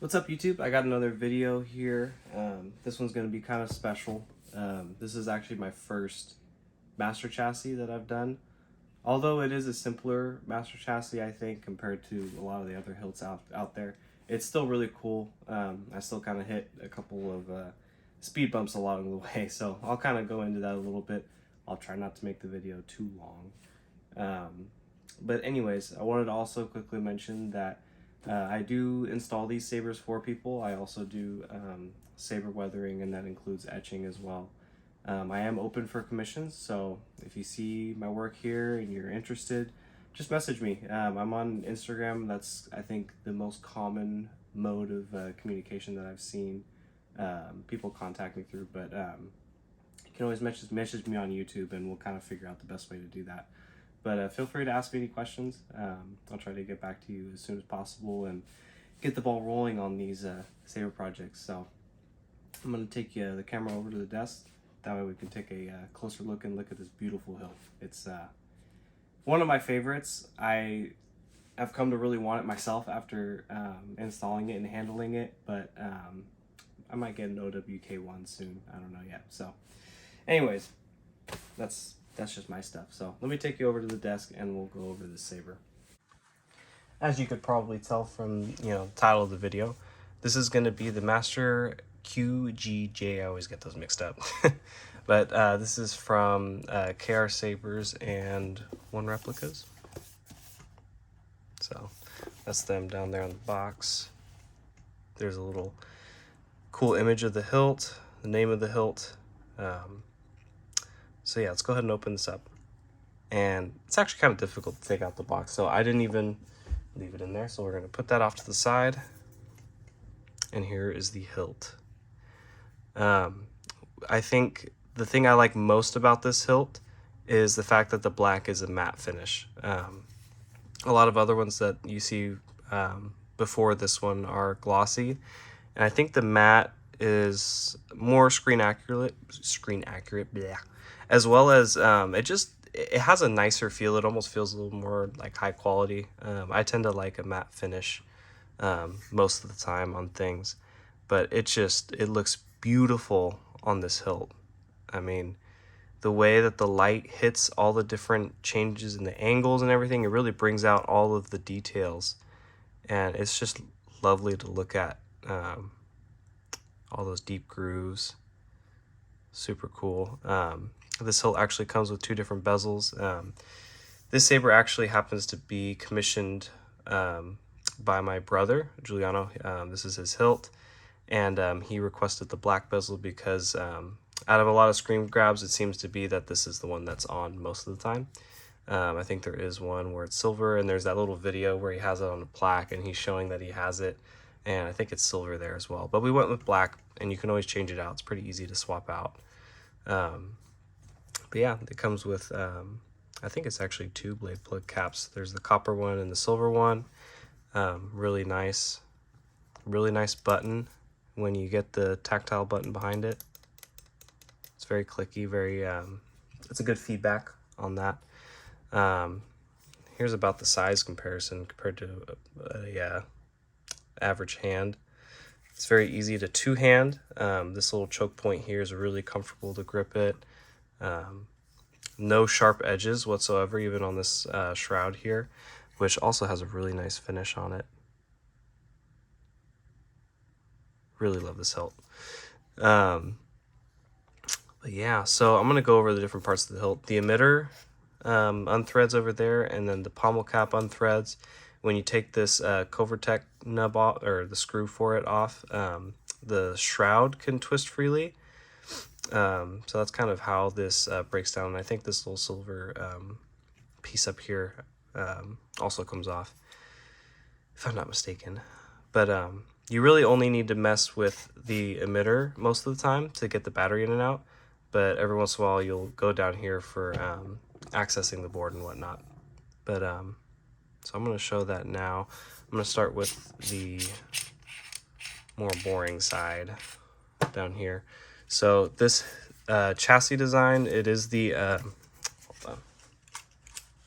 What's up, YouTube? I got another video here. This one's going to be kind of special. This is actually my first master chassis that I've done. Although it is a simpler master chassis, I think, compared to a lot of the other hilts out there. It's still really cool. I still kind of hit a couple of speed bumps along the way, so I'll kind of go into that a little bit. I'll try not to make the video too long. But anyways, I wanted to also quickly mention that I do install these sabers for people. I also do saber weathering, and that includes etching as well. I am open for commissions, so if you see my work here and you're interested, just message me. I'm on Instagram. That's, I think, the most common mode of communication that I've seen people contact me through, but you can always message me on YouTube, and we'll kind of figure out the best way to do that. But feel free to ask me any questions. I'll try to get back to you as soon as possible and get the ball rolling on these saber projects. So I'm going to take the camera over to the desk. That way we can take a closer look and look at this beautiful hilt. It's one of my favorites. I have come to really want it myself after installing it and handling it, but I might get an OWK1 soon. I don't know yet. So anyways, that's just my stuff. So let me take you over to the desk and we'll go over this saber. As you could probably tell from the title of the video, this is going to be the Master QGJ. I always get those mixed up. But this is from KR Sabers and One Replicas. So that's them down there on the box. There's a little cool image of the hilt, the name of the hilt. So yeah, let's go ahead and open this up. And it's actually kind of difficult to take out the box, so I didn't even leave it in there. So we're going to put that off to the side. And here is the hilt. I think the thing I like most about this hilt is the fact that the black is a matte finish. A lot of other ones that you see before this one are glossy, and I think the matte is more screen accurate, bleh. As well as it has a nicer feel. It almost feels a little more like high quality. I tend to like a matte finish most of the time on things, but it looks beautiful on this hilt. I mean, the way that the light hits all the different changes in the angles and everything, it really brings out all of the details, and it's just lovely to look at. All those deep grooves, super cool. This hilt actually comes with two different bezels. This saber actually happens to be commissioned by my brother, Giuliano. This is his hilt, and he requested the black bezel because out of a lot of screen grabs, it seems to be that this is the one that's on most of the time. I think there is one where it's silver, and there's that little video where he has it on a plaque and he's showing that he has it, and I think it's silver there as well. But we went with black, and you can always change it out. It's pretty easy to swap out. But yeah, it comes with, I think it's actually two blade plug caps. There's the copper one and the silver one. Really nice button when you get the tactile button behind it. It's very clicky, it's a good feedback on that. Here's about the size comparison compared to a average hand. It's very easy to two-hand. This little choke point here is really comfortable to grip it. No sharp edges whatsoever, even on this shroud here, which also has a really nice finish on it. Really love this hilt. But yeah, so I'm going to go over the different parts of the hilt. The emitter unthreads over there, and then the pommel cap unthreads. When you take this Covertech nub off, or the screw for it off, the shroud can twist freely. So that's kind of how this breaks down. And I think this little silver piece up here also comes off, if I'm not mistaken. But you really only need to mess with the emitter most of the time to get the battery in and out. But every once in a while, you'll go down here for accessing the board and whatnot. But so I'm going to show that now. I'm going to start with the more boring side down here. So this chassis design, it is the, hold on.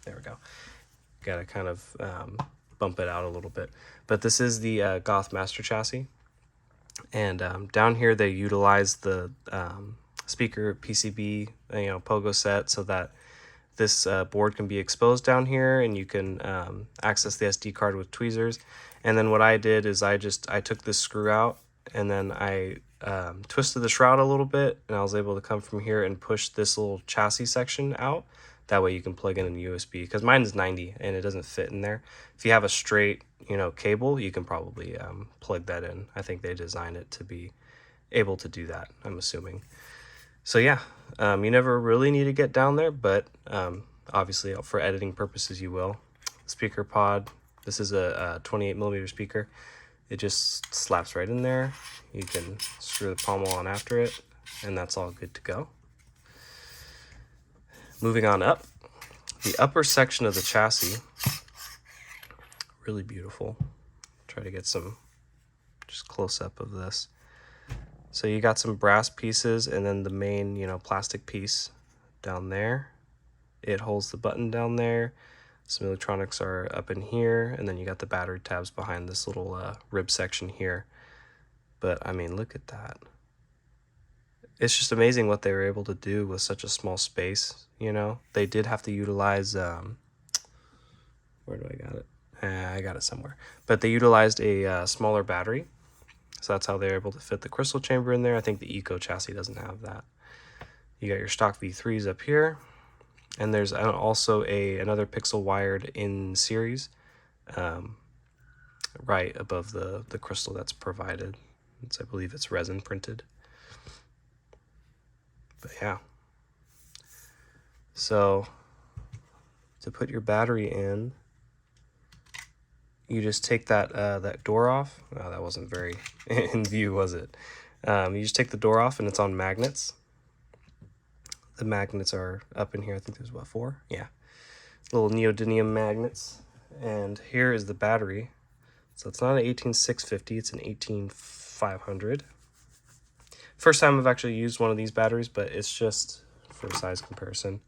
There we go. Got to kind of bump it out a little bit. But this is the Goth Master Chassis. And down here they utilize the speaker PCB, pogo set, so that this board can be exposed down here, and you can access the SD card with tweezers. And then what I did is I took this screw out, and then I twisted the shroud a little bit, and I was able to come from here and push this little chassis section out. That way you can plug in a USB, because mine is 90 and it doesn't fit in there. If you have a straight, cable, you can probably plug that in. I think they designed it to be able to do that, I'm assuming. So yeah, you never really need to get down there, but obviously for editing purposes you will. Speaker pod, this is a 28mm speaker. It just slaps right in there. You can screw the pommel on after it, and that's all good to go. Moving on up, the upper section of the chassis, really beautiful. Try to get some just close up of this. So you got some brass pieces, and then the main, plastic piece down there. It holds the button down there. Some electronics are up in here, and then you got the battery tabs behind this little rib section here. But I mean, look at that. It's just amazing what they were able to do with such a small space. They did have to utilize where do I got it? I got it somewhere. But they utilized a smaller battery, so that's how they're able to fit the crystal chamber in there. I think the Eco chassis doesn't have that. You got your stock V3s up here, and there's also another pixel wired in series right above the crystal that's provided. I believe it's resin printed. But yeah, so to put your battery in, you just take that door off. Oh, that wasn't very in view, was it? You just take the door off, and it's on magnets. The magnets are up in here. I think there's about 4. Yeah, little neodymium magnets. And here is the battery. So it's not an 18650, it's an 18500. First time I've actually used one of these batteries, but it's just for size comparison.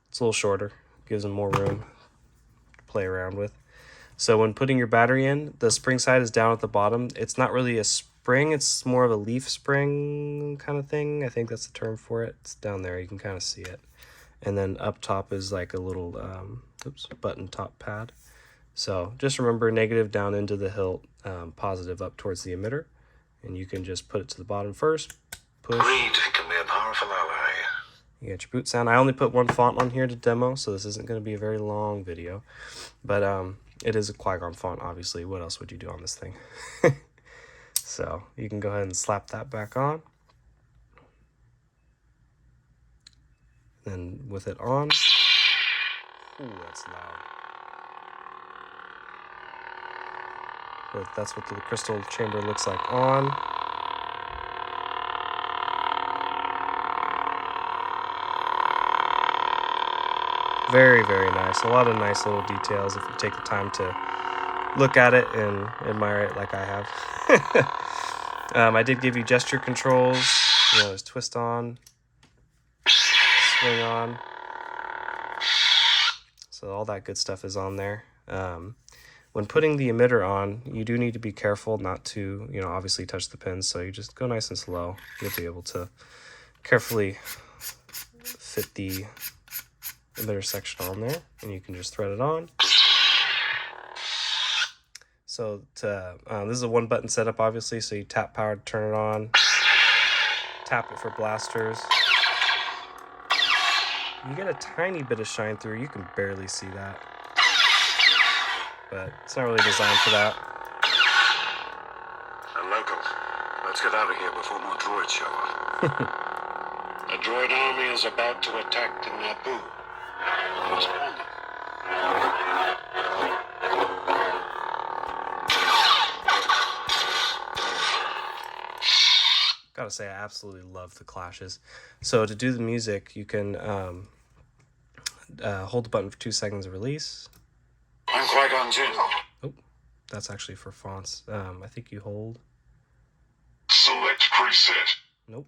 It's a little shorter, gives them more room to play around with. So when putting your battery in, the spring side is down at the bottom. It's not really a spring, it's more of a leaf spring kind of thing. I think that's the term for it. It's down there, you can kind of see it. And then up top is like a little button top pad. So just remember, negative down into the hilt, positive up towards the emitter. And you can just put it to the bottom first, push. Greed can be a powerful ally. You got your boot sound. I only put one font on here to demo, so this isn't going to be a very long video. But it is a Qui-Gon font, obviously. What else would you do on this thing? So you can go ahead and slap that back on. Then with it on, ooh, that's loud. But that's what the crystal chamber looks like on. Very, very nice. A lot of nice little details if you take the time to look at it and admire it like I have. I did give you gesture controls. There's twist on, swing on. So all that good stuff is on there. When putting the emitter on, you do need to be careful not to, obviously touch the pins. So you just go nice and slow. You'll be able to carefully fit the emitter section on there, and you can just thread it on. So this is a 1-button setup, obviously. So you tap power to turn it on, tap it for blasters. You get a tiny bit of shine through. You can barely see that, but it's not really designed for that. A local. Let's get out of here before more droids show up. The droid army is about to attack the Naboo. Must warn them. Gotta say, I absolutely love the clashes. So to do the music, you can hold the button for 2 seconds of release. I'm Qui-Gon Jinn. Oh, that's actually for fonts. I think you hold. Select preset. Nope.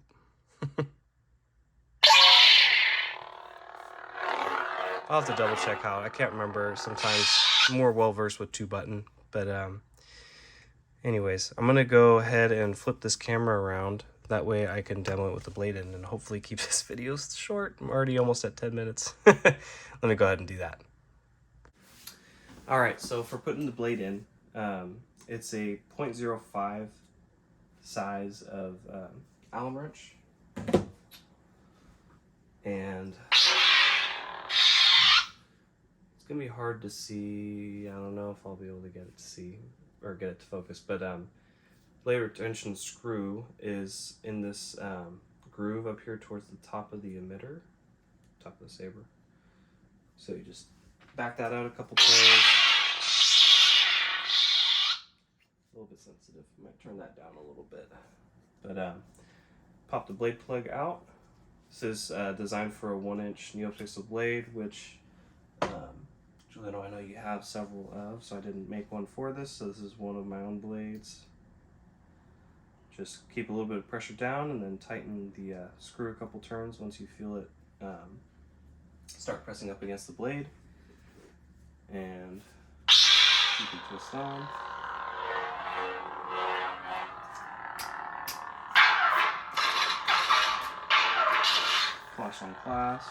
I'll have to double check how. I can't remember. Sometimes I'm more well versed with 2-button But anyways, I'm gonna go ahead and flip this camera around. That way I can demo it with the blade in and hopefully keep this video short. I'm already almost at 10 minutes. Let me go ahead and do that. All right, so for putting the blade in, it's a 0.05 size of Allen wrench. And it's gonna be hard to see. I don't know if I'll be able to get it to see or get it to focus, but blade retention screw is in this groove up here towards the top of the emitter, top of the saber. So you just back that out a couple times. A little bit sensitive. I might turn that down a little bit. But pop the blade plug out. This is designed for a 1-inch NeoPixel blade, which Juliano, I know you have several of, so I didn't make one for this. So this is one of my own blades. Just keep a little bit of pressure down and then tighten the screw a couple turns once you feel it start pressing up against the blade. And you can twist on. Clash on clash.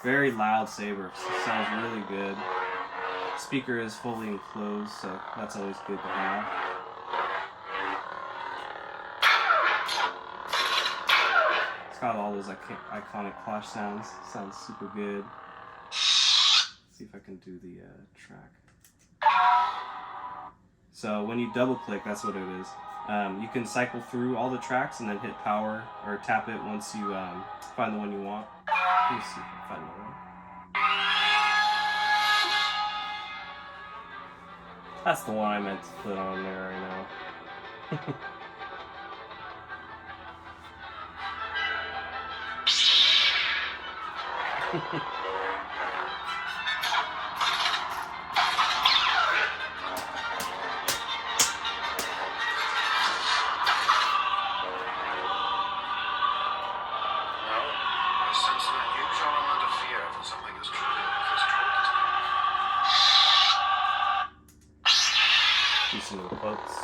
Very loud saber. Sounds really good. Speaker is fully enclosed, so that's always good to have. It's got all those iconic clash sounds. Sounds super good. Let's see if I can do the track. So when you double click, that's what it is. You can cycle through all the tracks and then hit power or tap it once you find the one you want. Let me see if I can find another one. That's the one I meant to put on there right now. Some of the quotes.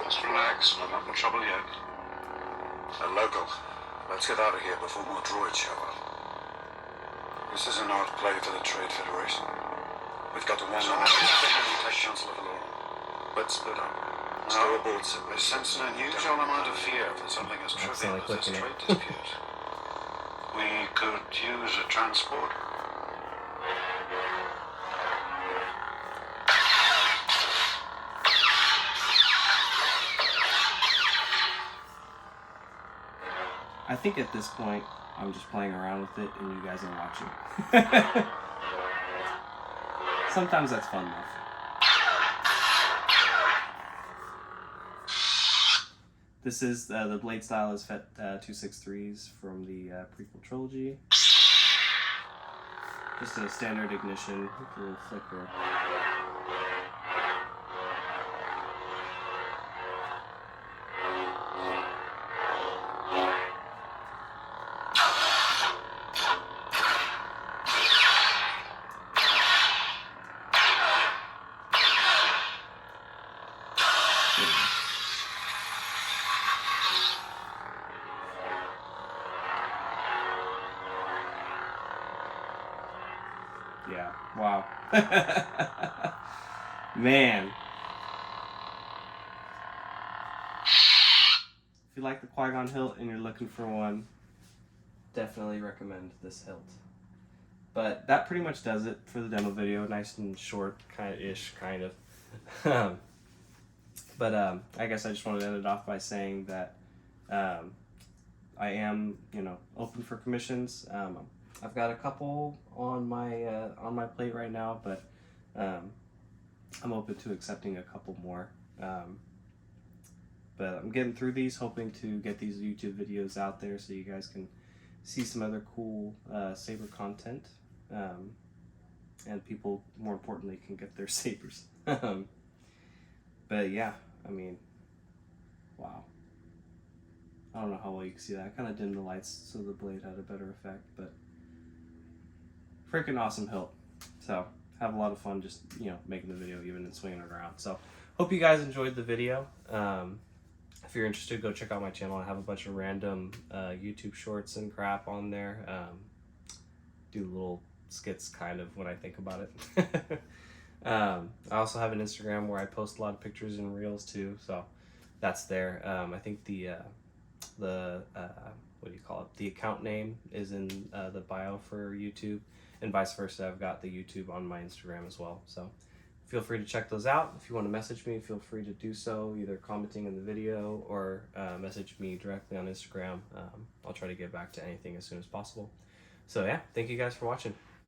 Just relax, we're not in trouble yet. Local, let's get out of here before more droids show up. This is an art play for the Trade Federation. We've got to warn them. Take counsel of the law. Let's split up. Stow aboard Sabers. I sense an unusual amount of fear for something as trivial as this trade dispute. We could use a transporter. I think at this point, I'm just playing around with it and you guys are watching. Sometimes that's fun though. This is, the blade style is FET 263s from the prequel trilogy. Just a standard ignition with a little flicker. Yeah, wow. Man. If you like the Qui-Gon hilt and you're looking for one, definitely recommend this hilt. But that pretty much does it for the demo video. Nice and short, kind of. But I guess I just wanted to end it off by saying that I am, open for commissions. I've got a couple on my plate right now, but I'm open to accepting a couple more. But I'm getting through these, hoping to get these YouTube videos out there so you guys can see some other cool saber content, and people, more importantly, can get their sabers. But yeah, I mean, wow. I don't know how well you can see that. I kind of dimmed the lights so the blade had a better effect, but freaking awesome hilt. So have a lot of fun just, you know, making the video even and swinging it around. So hope you guys enjoyed the video. If you're interested, go check out my channel. I have a bunch of random YouTube shorts and crap on there. Do little skits kind of when I think about it. I also have an Instagram where I post a lot of pictures and reels too, so that's there. I think the what do you call it? The account name is in the bio for YouTube, and vice versa. I've got the YouTube on my Instagram as well, so feel free to check those out. If you want to message me, feel free to do so, either commenting in the video or message me directly on Instagram. I'll try to get back to anything as soon as possible. So yeah, thank you guys for watching.